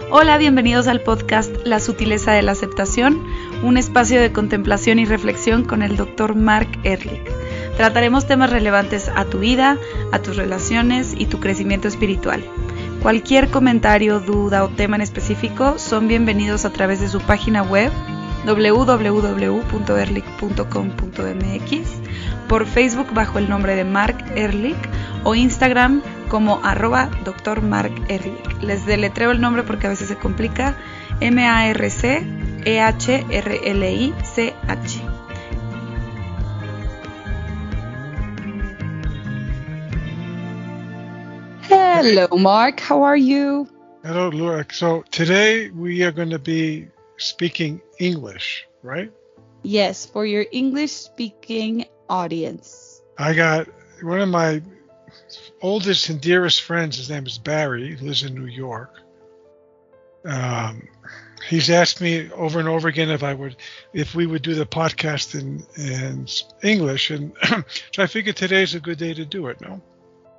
Hola, bienvenidos al podcast La Sutileza de la Aceptación, un espacio de contemplación y reflexión con el Dr. Marc Ehrlich. Trataremos temas relevantes a tu vida, a tus relaciones y tu crecimiento espiritual. Cualquier comentario, duda o tema en específico son bienvenidos a través de su página web www.ehrlich.com.mx, por Facebook bajo el nombre de Marc Ehrlich o Instagram como @Dr. Marc Ehrlich. Les deletreo el nombre porque a veces se complica. MarcEhrlich. Hello, Marc. How are you? Hello, Laura. So today we are going to be speaking English, right? Yes, for your English-speaking audience. I got one of my oldest and dearest friends. His name is Barry. He lives in New York. He's asked me over and over again if we would do the podcast in English, and so I figured today's a good day to do it. No?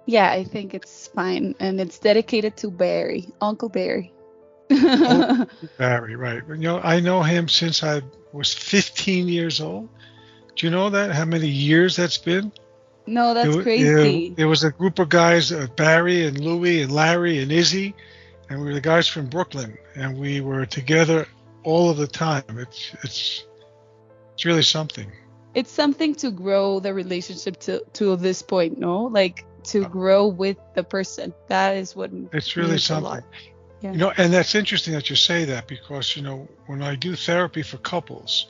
Yeah, I think it's fine, and it's dedicated to Barry, Uncle Barry. Barry, right? You know, I know him since I was 15 years old. Do you know that? How many years that's been? No, that's crazy. There was a group of guys, Barry and Louie and Larry and Izzy, and we were the guys from Brooklyn, and we were together all of the time. It's really something. It's something to grow the relationship to this point, no? Like to grow with the person. That is what it's really something. Yeah. You know, and that's interesting that you say that because, you know, when I do therapy for couples,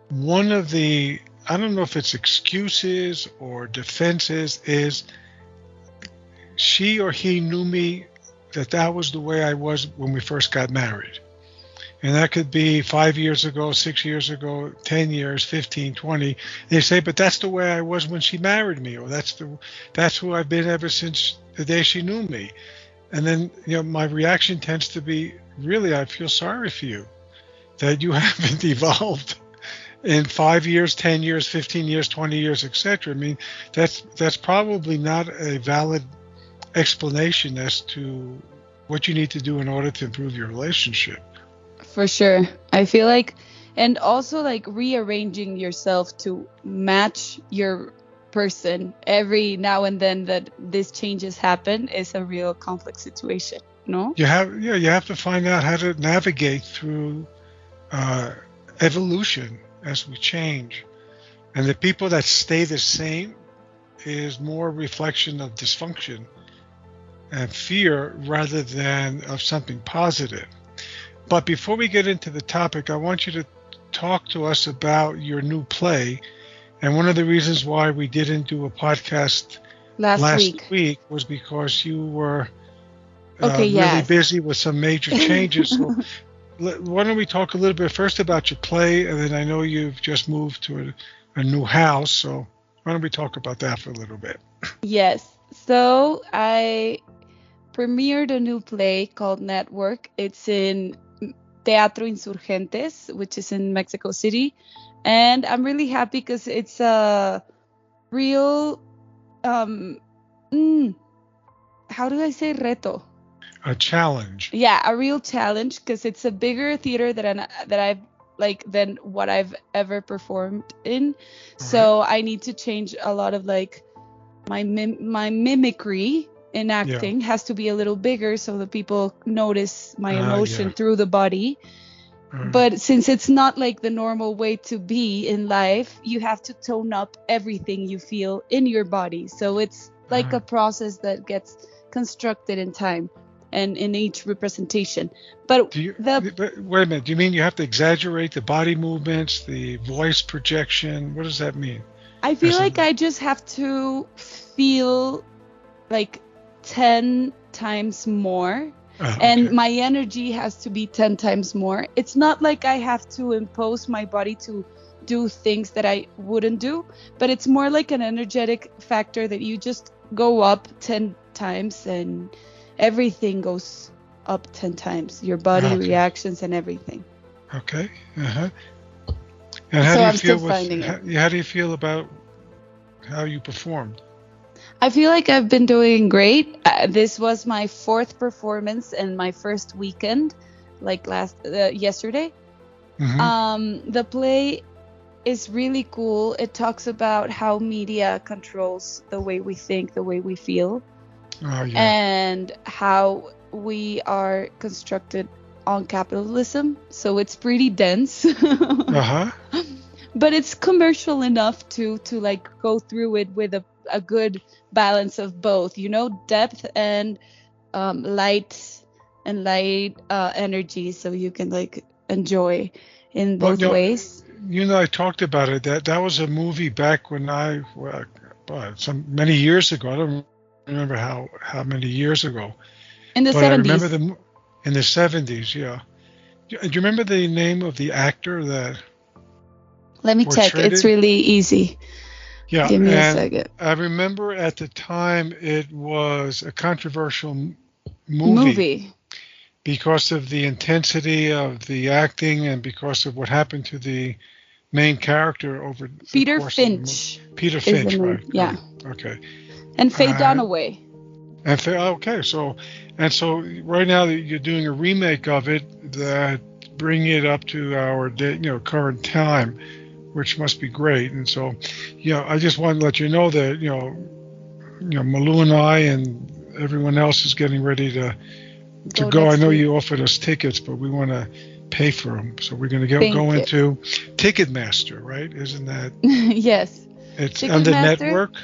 one of the, I don't know if it's excuses or defenses, is she or he knew me that was the way I was when we first got married. And that could be 5 years ago, 6 years ago, 10 years, 15, 20. They say, but that's the way I was when she married me, or that's who I've been ever since the day she knew me. And then, you know, my reaction tends to be, really, I feel sorry for you that you haven't evolved in 5 years, 10 years, 15 years, 20 years, etc. I mean, that's probably not a valid explanation as to what you need to do in order to improve your relationship. For sure. I feel like, and also like rearranging yourself to match your person every now and then that these changes happen is a real complex situation, no? You have to find out how to navigate through evolution as we change. And the people that stay the same is more reflection of dysfunction and fear rather than of something positive. But before we get into the topic, I want you to talk to us about your new play. And one of the reasons why we didn't do a podcast last week was because you were really busy with some major changes. So why don't we talk a little bit first about your play, and then I know you've just moved to a new house, so why don't we talk about that for a little bit? Yes. So I premiered a new play called Network. It's in Teatro Insurgentes, which is in Mexico City. And I'm really happy because it's a real, how do I say reto? A challenge. Yeah, a real challenge because it's a bigger theater than what I've ever performed in. So I need to change a lot of like my mimicry in acting has to be a little bigger so that people notice my emotion through the body. But since it's not like the normal way to be in life, you have to tone up everything you feel in your body. So it's like a process that gets constructed in time and in each representation. But wait a minute. Do you mean you have to exaggerate the body movements, the voice projection? What does that mean? I feel like I just have to feel like 10 times more. And my energy has to be 10 times more. It's not like I have to impose my body to do things that I wouldn't do, but it's more like an energetic factor that you just go up 10 times and everything goes up 10 times. Your body reactions and everything. Okay. And how do you feel about how you performed? I feel like I've been doing great. This was my 4th performance and my first weekend, like yesterday. The play is really cool. It talks about how media controls the way we think, the way we feel, and how we are constructed on capitalism. So it's pretty dense. But it's commercial enough to like go through it with a good balance of both, depth and light energy, so you can like enjoy in both ways. I talked about it. That was a movie back when many years ago. I don't remember how many years ago. In the 70s. I remember in the 70s. Yeah. Do you remember the name of the actor that? Let me check. It's really easy. Yeah. Give me a second. I remember at the time it was a controversial movie. Because of the intensity of the acting and because of what happened to the main character over Peter Finch. Peter Finch, right? Yeah. Okay. And Faye Dunaway. So right now you're doing a remake of it that bring it up to our current time, which must be great. And so, I just wanted to let you know that Malou and I and everyone else is getting ready to go. I know you offered us tickets, but we want to pay for them. So we're going to go into Ticketmaster, right? Isn't that? Yes. It's under network.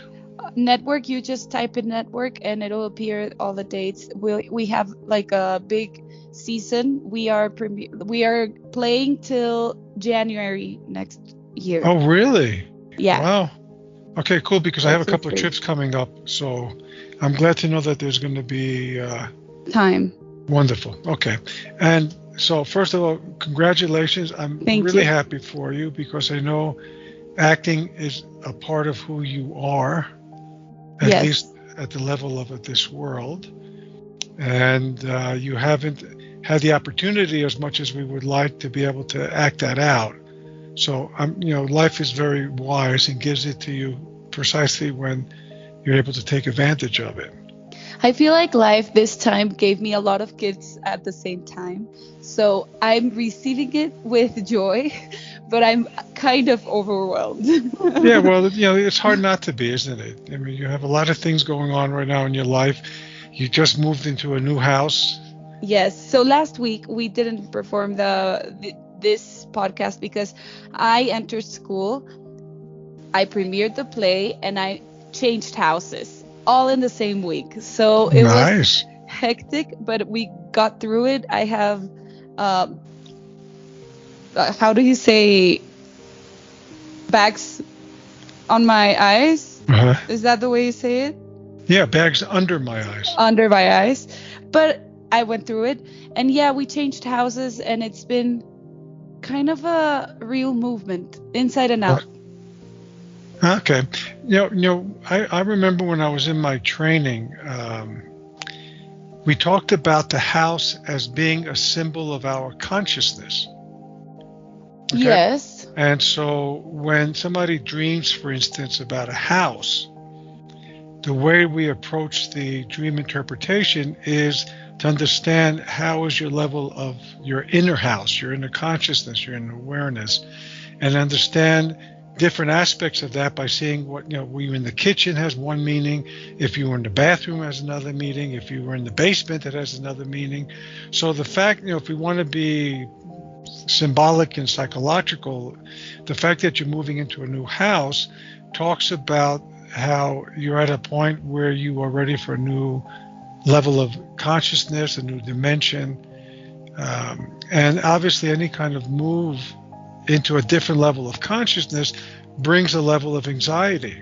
Network. You just type in network, and it'll appear all the dates. We have like a big season. We are playing till January next year. Oh, really? Yeah. Wow. Okay, cool. Because I have a couple of trips coming up, so I'm glad to know that there's going to be time. Wonderful. Okay. And so first of all, congratulations. I'm really happy for you because I know acting is a part of who you are, at least at the level of this world. And you haven't had the opportunity as much as we would like to be able to act that out. So, life is very wise and gives it to you precisely when you're able to take advantage of it. I feel like life this time gave me a lot of gifts at the same time. So I'm receiving it with joy, but I'm kind of overwhelmed. Yeah, well, it's hard not to be, isn't it? I mean, you have a lot of things going on right now in your life. You just moved into a new house. Yes. So last week we didn't perform this podcast because I entered school, I premiered the play, and I changed houses. All in the same week. So it was hectic, but we got through it. I have, how do you say, bags on my eyes? Is that the way you say it? Yeah, bags under my eyes. Under my eyes. But I went through it. And we changed houses, and it's been kind of a real movement, inside and out. Okay. I remember when I was in my training, we talked about the house as being a symbol of our consciousness. Okay? Yes. And so when somebody dreams, for instance, about a house, the way we approach the dream interpretation is to understand how is your level of your inner house, your inner consciousness, your inner awareness, and understand different aspects of that by seeing what, were you in the kitchen has one meaning, if you were in the bathroom has another meaning, if you were in the basement it has another meaning. So the fact, if we want to be symbolic and psychological, the fact that you're moving into a new house talks about how you're at a point where you are ready for a new level of consciousness, a new dimension, and obviously any kind of move into a different level of consciousness brings a level of anxiety.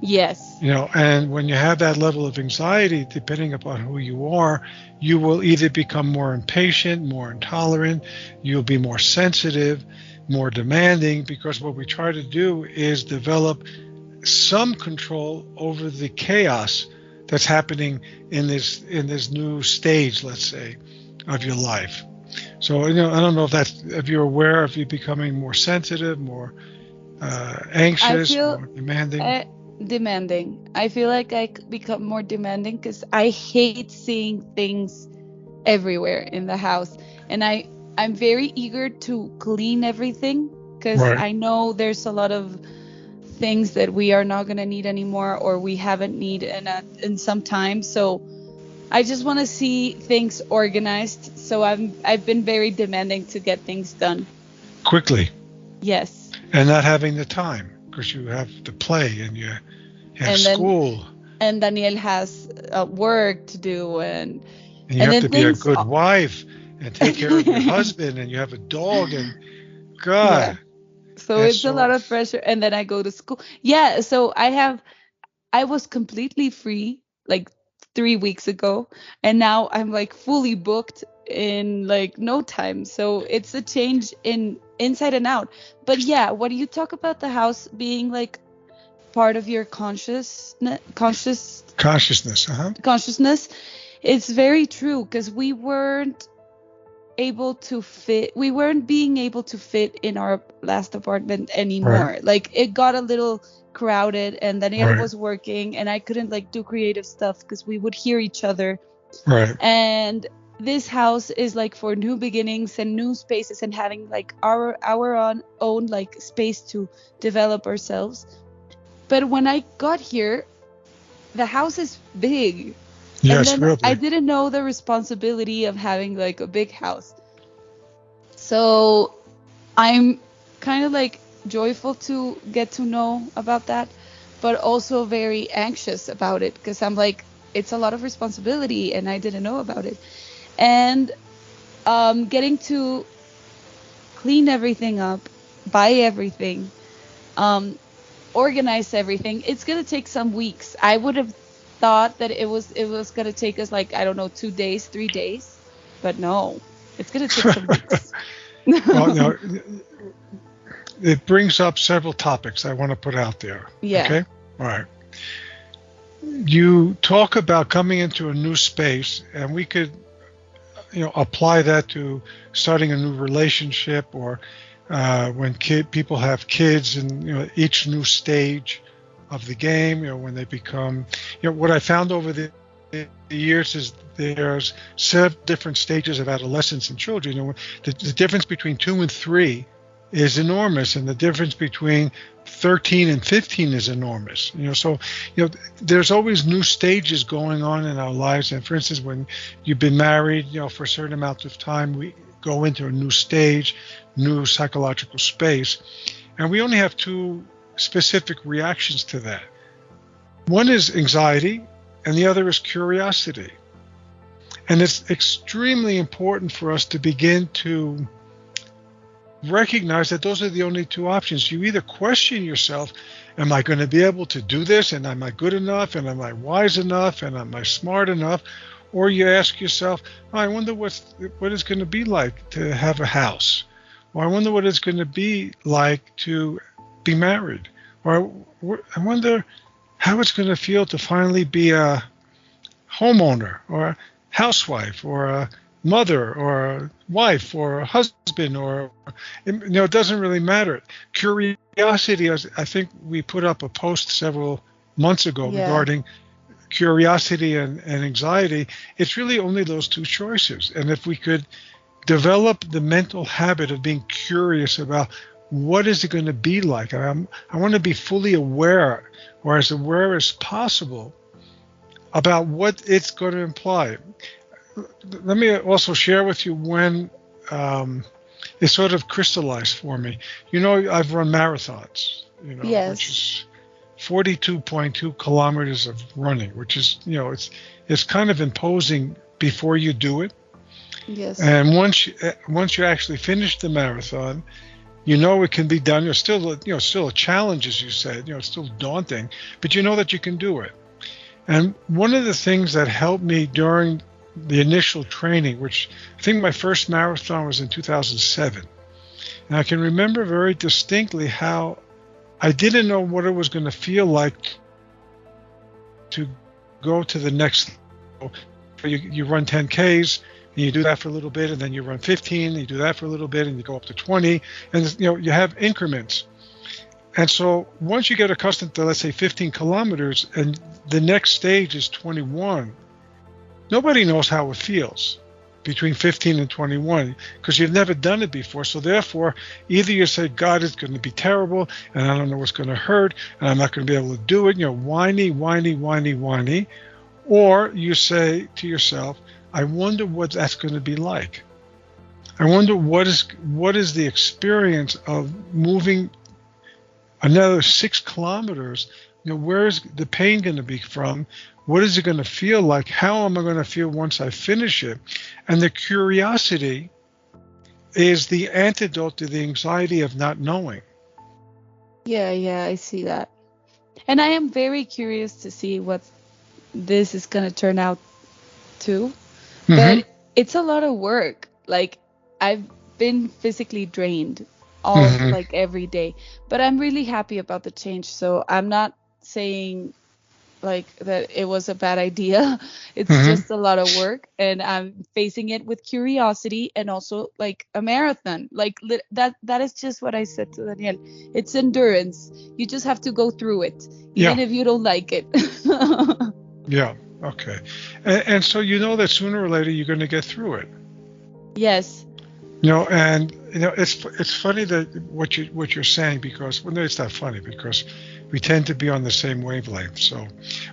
Yes. And when you have that level of anxiety, depending upon who you are, you will either become more impatient, more intolerant, you'll be more sensitive, more demanding, because what we try to do is develop some control over the chaos that's happening in this new stage, let's say, of your life. So, I don't know if you're aware of you becoming more sensitive, more anxious, more demanding. demanding. I feel like I become more demanding because I hate seeing things everywhere in the house, and I'm very eager to clean everything because Right. I know there's a lot of things that we are not going to need anymore, or we haven't need in some time. So I just want to see things organized. So I've been very demanding to get things done. Quickly. Yes. And not having the time because you have to play and you have And then school. and Daniel has work to do, and And you have then to be a things. good wife and take care of your husband, and you have a dog, and Yeah. God. So And it's a lot of pressure, and then I go to school. Yeah. So I was completely free like 3 weeks ago, and now I'm like fully booked in like no time. So it's a change in inside and out. But yeah, when you talk about the house being like part of your consciousness, it's very true, because we weren't being able to fit in our last apartment anymore. Right. Like it got a little crowded, and Daniel Right. was working, and I couldn't like do creative stuff because we would hear each other. Right. And this house is like for new beginnings and new spaces, and having like our own like space to develop ourselves. But when I got here, the house is big. Yes, and then real big. I didn't know the responsibility of having like a big house. So I'm kind of like joyful to get to know about that, but also very anxious about it, because I'm like, it's a lot of responsibility and I didn't know about it. And getting to clean everything up, buy everything, organize everything, it's going to take some weeks. I would have thought that it was going to take us like, I don't know, 2 days, 3 days, but no, it's going to take some weeks. Well, no, it brings up several topics I want to put out there. Yeah. Okay. All right. You talk about coming into a new space, and we could, apply that to starting a new relationship, or when people have kids, and each new stage of the game. When they become, what I found over the years is there's 7 different stages of adolescence in children. The difference between 2 and 3 is enormous, and the difference between 13 and 15 is enormous. So there's always new stages going on in our lives. And for instance, when you've been married, for a certain amount of time, we go into a new stage, new psychological space, and we only have 2 specific reactions to that. One is anxiety, and the other is curiosity. And it's extremely important for us to begin to recognize that those are the only 2 options. You either question yourself, am I going to be able to do this? And am I good enough? And am I wise enough? And am I smart enough? Or you ask yourself, I wonder what it's going to be like to have a house. Or I wonder what it's going to be like to be married. Or I wonder how it's going to feel to finally be a homeowner, or a housewife, or a mother, or a wife, or a husband, or it doesn't really matter. Curiosity, I think we put up a post several months ago regarding curiosity and anxiety. It's really only those 2 choices. And if we could develop the mental habit of being curious about what is it going to be like, I want to be fully aware, or as aware as possible, about what it's going to imply. Let me also share with you when it sort of crystallized for me. I've run marathons, Yes. which is 42.2 kilometers of running, which is, it's kind of imposing before you do it. Yes. And once you actually finish the marathon, it can be done. It's still, still a challenge, as you said. It's still daunting, but you know that you can do it. And one of the things that helped me during the initial training, which I think my first marathon was in 2007, and I can remember very distinctly how I didn't know what it was going to feel like to go to the next level. You run 10 Ks, and you do that for a little bit, and then you run 15, and you do that for a little bit, and you go up to 20, and you have increments. And so once you get accustomed to, let's say, 15 kilometers, and the next stage is 21, nobody knows how it feels between 15 and 21 because you've never done it before. So therefore, either you say, God, it's going to be terrible, and I don't know what's going to hurt, and I'm not going to be able to do it, whiny, or you say to yourself, I wonder what that's going to be like. I wonder what is the experience of moving another 6 kilometers. Where is the pain going to be from? What is it going to feel like? How am I going to feel once I finish it? And the curiosity is the antidote to the anxiety of not knowing. Yeah, I see that. And I am very curious to see what this is going to turn out to. Mm-hmm. But it's a lot of work. Like, I've been physically drained like every day. But I'm really happy about the change. So I'm not saying like that it was a bad idea. It's just a lot of work, and I'm facing it with curiosity and also like a marathon. Like that is just what I said to Daniel. It's endurance. You just have to go through it, even if you don't like it. Yeah. Okay. And so that sooner or later you're going to get through it. Yes. It's funny that what you're saying, because it's not funny because we tend to be on the same wavelength. So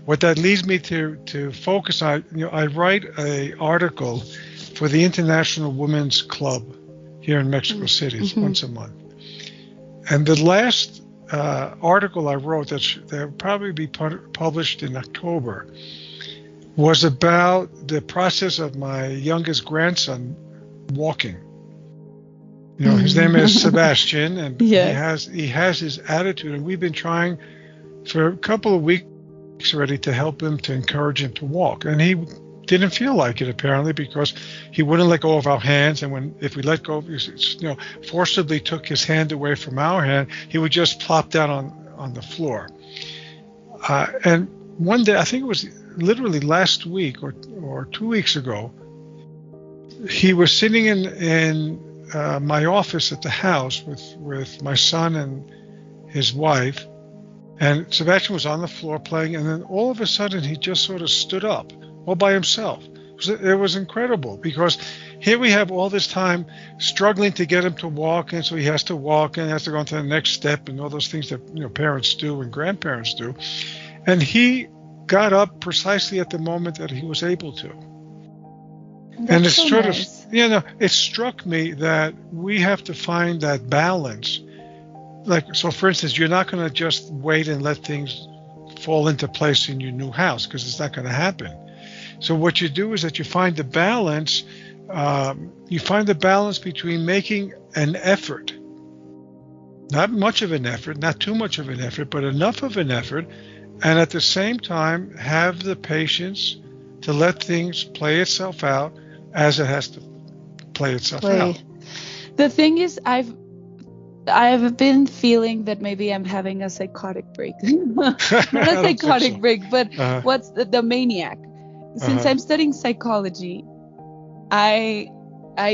what that leads me to focus on, I write a article for the International Women's Club here in Mexico City once a month. And the last article I wrote that will probably be published in October was about the process of my youngest grandson walking. His name is Sebastian, and yes. he has his attitude, and we've been trying for a couple of weeks already to help him, to encourage him to walk. And he didn't feel like it apparently, because he wouldn't let go of our hands, and if we let go, forcibly took his hand away from our hand, he would just plop down on the floor. And one day, I think it was literally last week or 2 weeks ago, he was sitting in my office at the house with my son and his wife, and Sebastian was on the floor playing, and then all of a sudden he just sort of stood up all by himself. It was incredible, because here we have all this time struggling to get him to walk, and so he has to walk and has to go on to the next step and all those things that parents do and grandparents do, and he got up precisely at the moment that he was able to. And it's so nice. It struck me that we have to find that balance. Like, so for instance, you're not going to just wait and let things fall into place in your new house, because it's not going to happen. So what you do is that you find the balance. You find the balance between making an effort, not much of an effort, not too much of an effort, but enough of an effort, and at the same time have the patience to let things play itself out as it has to play itself out. The thing is, I've been feeling that maybe I'm having a psychotic break. Not a psychotic break, but what's the maniac? Since I'm studying psychology, I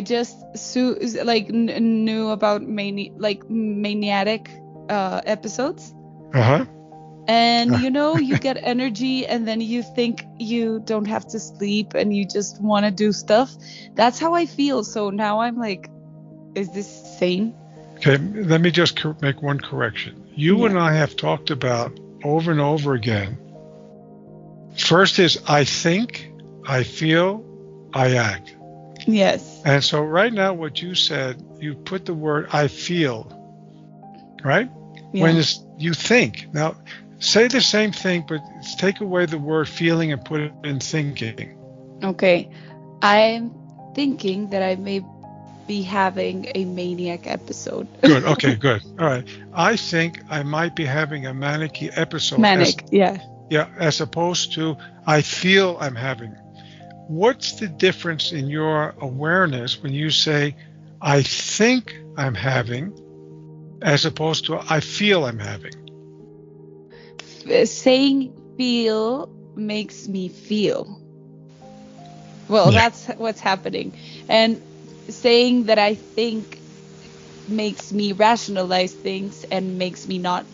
just knew about maniac episodes. And you get energy, and then you think you don't have to sleep, and you just want to do stuff. That's how I feel. So now I'm like, is this sane? Okay, let me just make one correction. You and I have talked about over and over again. First is I think, I feel, I act. Yes. And so right now what you said, you put the word I feel, right? Yeah. When you think. Now, say the same thing, but take away the word feeling and put it in thinking. Okay. I'm thinking that I may be having a maniac episode. Good. Okay, good. All right. I think I might be having a manic episode. Yeah, as opposed to I feel I'm having. What's the difference in your awareness when you say I think I'm having as opposed to I feel I'm having? Saying feel makes me feel. Well, that's what's happening. And saying that I think makes me rationalize things and makes me not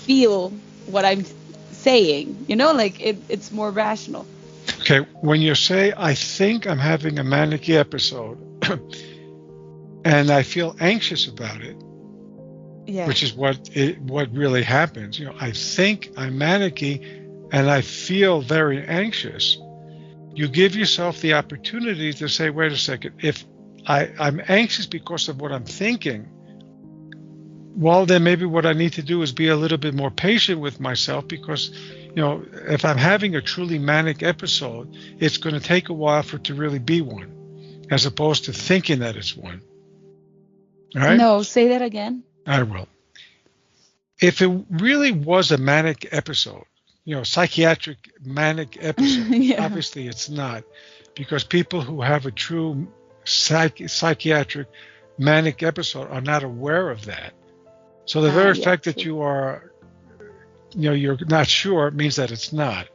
feel what I'm saying, you know, like it's more rational. Okay, when you say, I think I'm having a manic episode, and I feel anxious about it, Yeah. which is what really happens. You know, I think I'm manicky, and I feel very anxious. You give yourself the opportunity to say, wait a second, if I'm anxious because of what I'm thinking, well, then maybe what I need to do is be a little bit more patient with myself, because, you know, if I'm having a truly manic episode, it's going to take a while for it to really be one, as opposed to thinking that it's one. All right? No, say that again. I will. If it really was a manic episode, you know, psychiatric manic episode, Yeah. obviously it's not, because people who have a true psychiatric manic episode are not aware of that. So the very fact that you are, you know, you're not sure means that it's not.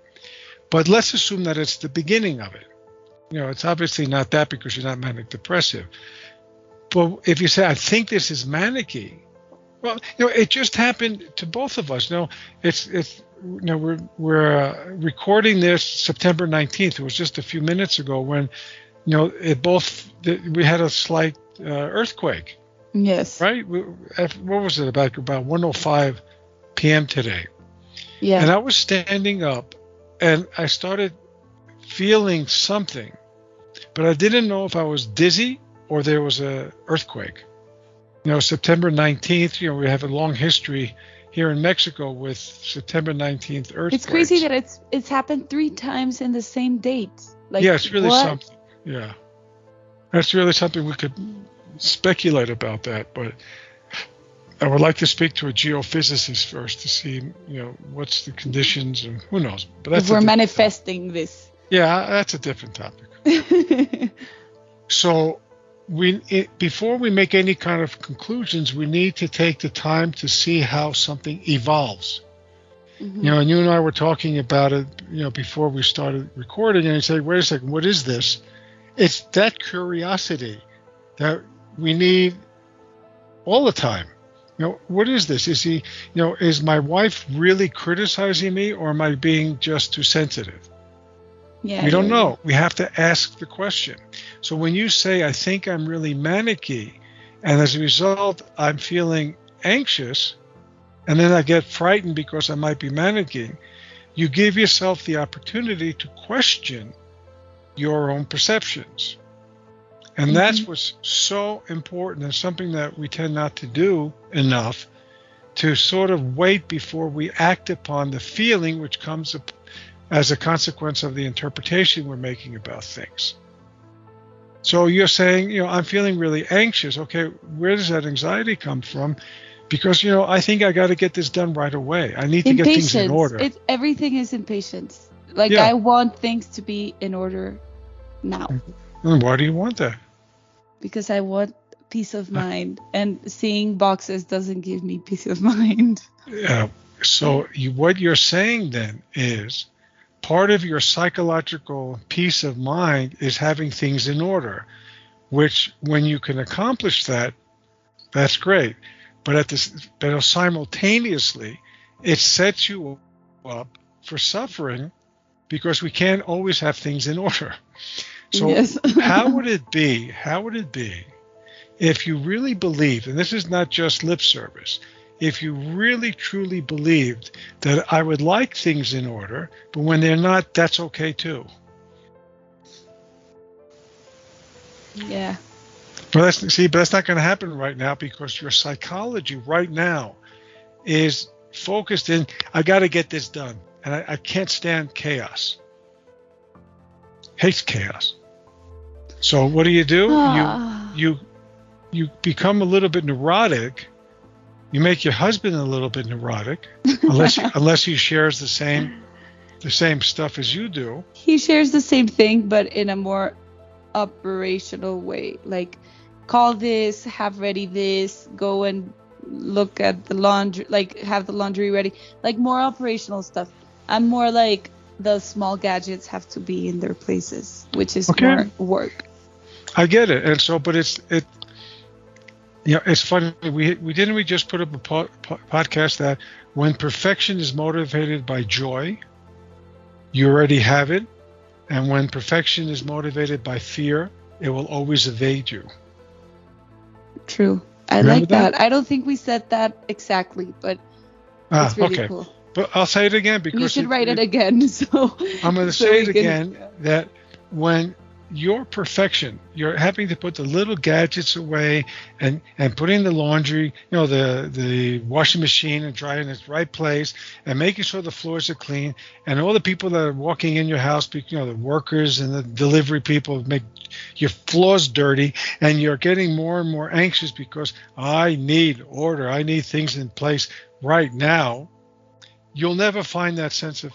But let's assume that it's the beginning of it. You know, it's obviously not that, because you're not manic depressive. But if you say, I think this is manicky, well, you know, it just happened to both of us. You know, it's you know, we're recording this September 19th. It was just a few minutes ago when, you know, we had a slight earthquake. Yes. Right? What was it, about 1:05 p.m. today? Yeah. And I was standing up, and I started feeling something, but I didn't know if I was dizzy or there was a earthquake. You know, September 19th, you know, we have a long history here in Mexico with September 19th earthquakes. It's crazy that it's happened 3 times in the same date. Like, yeah, it's really what? something. Yeah. That's really something we could speculate about that, but I would like to speak to a geophysicist first to see, you know, what's the conditions, and who knows. But that's if we're manifesting this. Yeah, that's a different topic. So before we make any kind of conclusions, we need to take the time to see how something evolves. Mm-hmm. You know, and you and I were talking about it, you know, before we started recording, and you say, wait a second, what is this? It's that curiosity that we need all the time. You know, what is this? Is my wife really criticizing me, or am I being just too sensitive? Yeah, we don't know. We have to ask the question. So when you say, I think I'm really manicky, and as a result, I'm feeling anxious, and then I get frightened because I might be manicky, you give yourself the opportunity to question your own perceptions. And Mm-hmm. that's what's so important, and something that we tend not to do enough, to sort of wait before we act upon the feeling which comes up as a consequence of the interpretation we're making about things. So you're saying, you know, I'm feeling really anxious. Okay, where does that anxiety come from? Because, you know, I think I got to get this done right away. I need to get things in order. Everything is impatience. Like, Yeah. I want things to be in order now. And why do you want that? Because I want peace of mind, and seeing boxes doesn't give me peace of mind. Yeah. So what you're saying then is, part of your psychological peace of mind is having things in order, which, when you can accomplish that, that's great. But simultaneously, it sets you up for suffering, because we can't always have things in order. So Yes. how would it be if you really believed, and this is not just lip service, if you really truly believed that I would like things in order, but when they're not, that's okay too? Yeah. But that's not going to happen right now, because your psychology right now is focused in, I got to get this done, and I can't stand chaos. Hates chaos. So what do? You become a little bit neurotic. You make your husband a little bit neurotic, unless he shares the same stuff as you do. He shares the same thing, but in a more operational way. Like, call this, have ready this, go and look at the laundry, like have the laundry ready, like more operational stuff. I'm more like, the small gadgets have to be in their places, which is more work. I get it. And so, but It's funny. We just put up a podcast that when perfection is motivated by joy, you already have it, and when perfection is motivated by fear, it will always evade you. True. I Remember like that. I don't think we said that exactly, but it's really cool. But I'll say it again because you should write it again. So I'm going to say it again, that when your perfection, you're having to put the little gadgets away and putting the laundry, the washing machine and drying in its right place and making sure the floors are clean, and all the people that are walking in your house, the workers and the delivery people make your floors dirty, and you're getting more and more anxious because I need order, I need things in place right now. You'll never find that sense of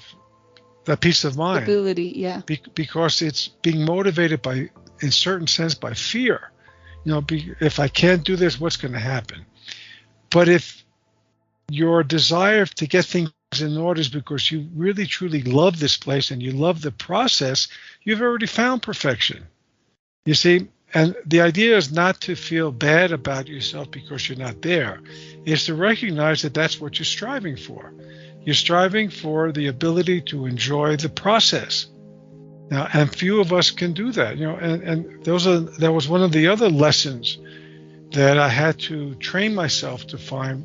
that peace of mind. Stability, yeah. Because it's being motivated by, in certain sense, by fear. If I can't do this, what's going to happen? But if your desire to get things in order is because you really, truly love this place and you love the process, you've already found perfection. You see, and the idea is not to feel bad about yourself because you're not there. It's to recognize that that's what you're striving for. You're striving for the ability to enjoy the process. Now, and few of us can do that. And that was one of the other lessons that I had to train myself to find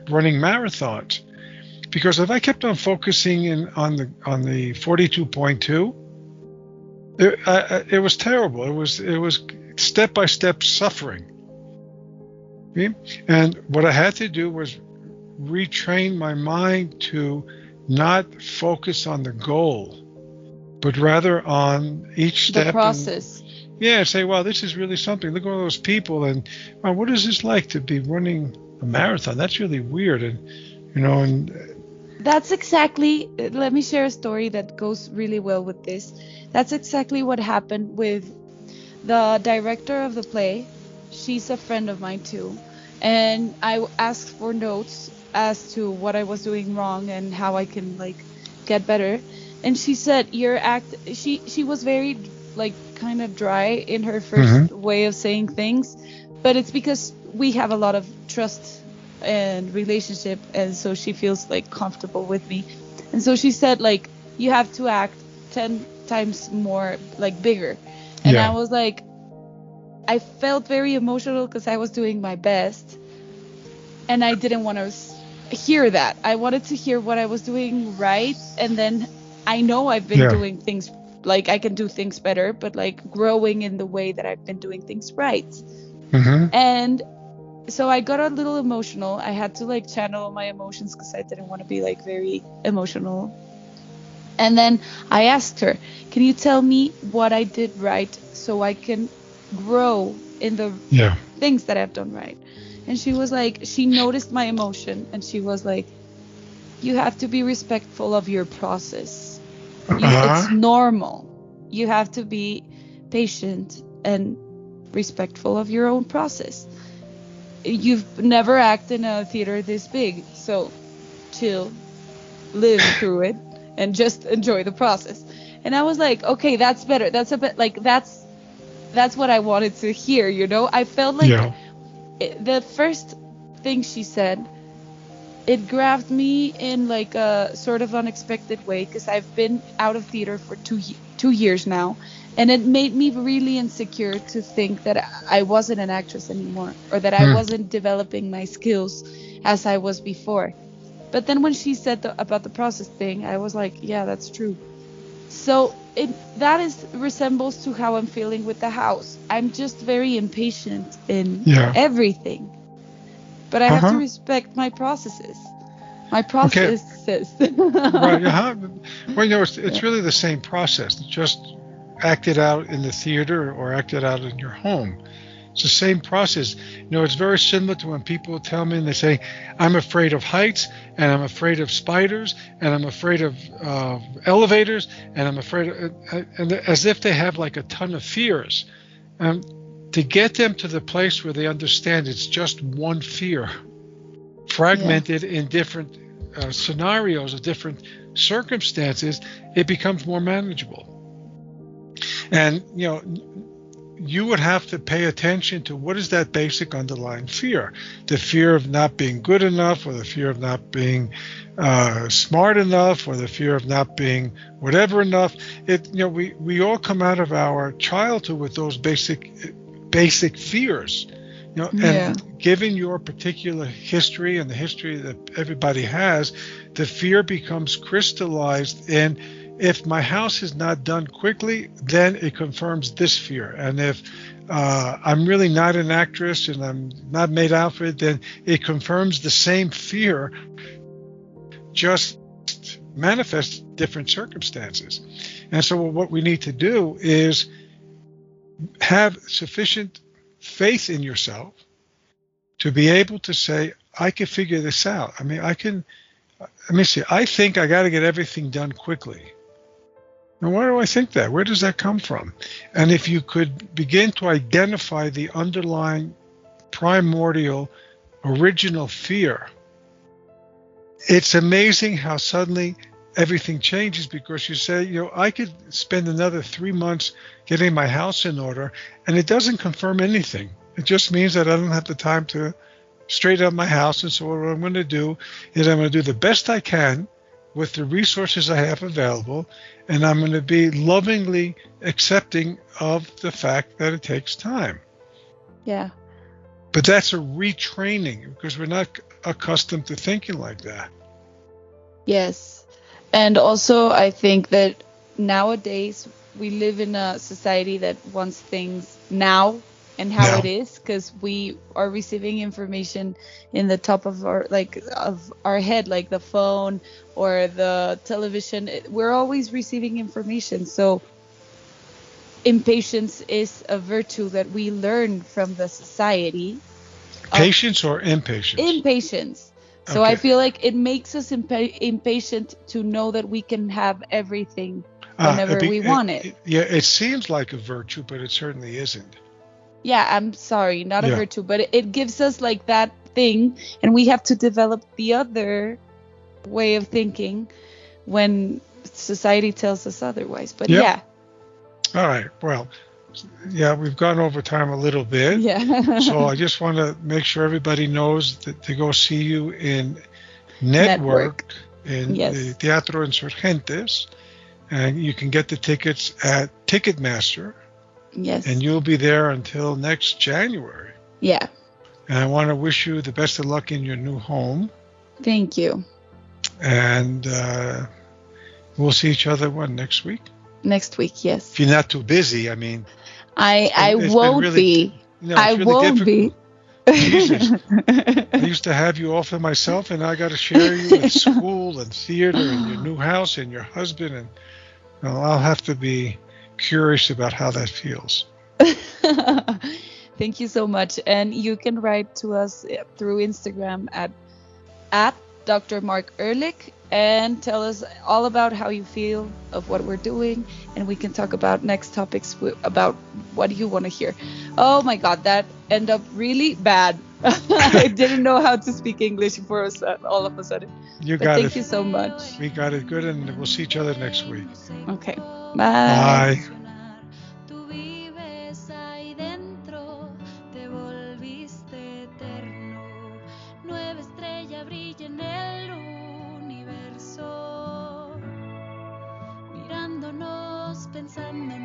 running marathons. Because if I kept on focusing on the 42.2, it was terrible. It was step-by-step suffering. Okay? And what I had to do was retrain my mind to not focus on the goal, but rather on each step. The process. And say, wow, this is really something. Look at all those people, and wow, what is this like to be running a marathon? That's really weird. And that's exactly, let me share a story that goes really well with this. That's exactly what happened with the director of the play. She's a friend of mine too. And I asked for notes as to what I was doing wrong and how I can get better. And she said, she was very kind of dry in her first way of saying things, but it's because we have a lot of trust and relationship, and so she feels comfortable with me. And so she said, you have to act 10 times more bigger. And I was I felt very emotional because I was doing my best, and I didn't want to hear that. I wanted to hear what I was doing right, and then I know I've been doing things I can do things better, but growing in the way that I've been doing things right. And so I got a little emotional. I had to channel my emotions because I didn't want to be very emotional. And then I asked her, can you tell me what I did right so I can grow in the things that I've done right? And she was she noticed my emotion, and she was you have to be respectful of your process. It's normal. You have to be patient and respectful of your own process. You've never acted in a theater this big, so chill, live through it, and just enjoy the process. And I was okay, that's better. That's a bit that's what I wanted to hear, I felt the first thing she said, it grabbed me in a sort of unexpected way, because I've been out of theater for 2 years now, and it made me really insecure to think that I wasn't an actress anymore, or that I wasn't developing my skills as I was before. But then when she said about the process thing, I was yeah, that's true. So that resembles to how I'm feeling with the house. I'm just very impatient in everything. But I have to respect my processes. My processes. Right. Well, it's really the same process. Just acted out in the theater or acted out in your home. It's the same process. It's very similar to when people tell me and they say, I'm afraid of heights, and I'm afraid of spiders, and I'm afraid of elevators, and I'm afraid of, and as if they have a ton of fears. To get them to the place where they understand it's just one fear, fragmented in different scenarios or different circumstances, it becomes more manageable. And, you would have to pay attention to what is that basic underlying fear. The fear of not being good enough, or the fear of not being smart enough, or the fear of not being whatever enough. We all come out of our childhood with those basic fears. And given your particular history and the history that everybody has, the fear becomes crystallized in, if my house is not done quickly, then it confirms this fear. And if I'm really not an actress and I'm not made out for it, then it confirms the same fear, just manifests different circumstances. And so what we need to do is have sufficient faith in yourself to be able to say, I can figure this out. I mean, I think I got to get everything done quickly. Now, why do I think that? Where does that come from? And if you could begin to identify the underlying primordial original fear, it's amazing how suddenly everything changes, because you say, I could spend another 3 months getting my house in order, and it doesn't confirm anything. It just means that I don't have the time to straighten up my house. And so what I'm going to do is I'm going to do the best I can with the resources I have available, and I'm going to be lovingly accepting of the fact that it takes time. Yeah. But that's a retraining, because we're not accustomed to thinking like that. Yes. And also, I think that nowadays we live in a society that wants things now and how it is, because we are receiving information in the top of our head, like the phone or the television. We're always receiving information. So impatience is a virtue that we learn from the society. Patience or impatience? Impatience. So I feel like it makes us impatient to know that we can have everything whenever we want it. It seems like a virtue, but it certainly isn't. Yeah, I'm sorry, not a virtue, but it gives us like that thing, and we have to develop the other way of thinking when society tells us otherwise. But All right. Well, we've gone over time a little bit. Yeah. So I just want to make sure everybody knows that to go see you in Network. In the Teatro Insurgentes, and you can get the tickets at Ticketmaster. Yes. And you'll be there until next January. Yeah. And I want to wish you the best of luck in your new home. Thank you. And we'll see each other next week? Next week, yes. If you're not too busy, I mean. I won't be. I won't be. Jesus. I used to have you all for myself, and I got to share you with school and theater and your new house and your husband. And I'll have to be curious about how that feels. Thank you so much. And you can write to us through Instagram at Dr. Marc Ehrlich, and tell us all about how you feel of what we're doing, and we can talk about next topics about what you want to hear. Oh my God, that ended up really bad. I didn't know how to speak English for us all of a sudden. Thank you so much. We got it good, and we'll see each other next week. Okay. Bye. Bye. Pensando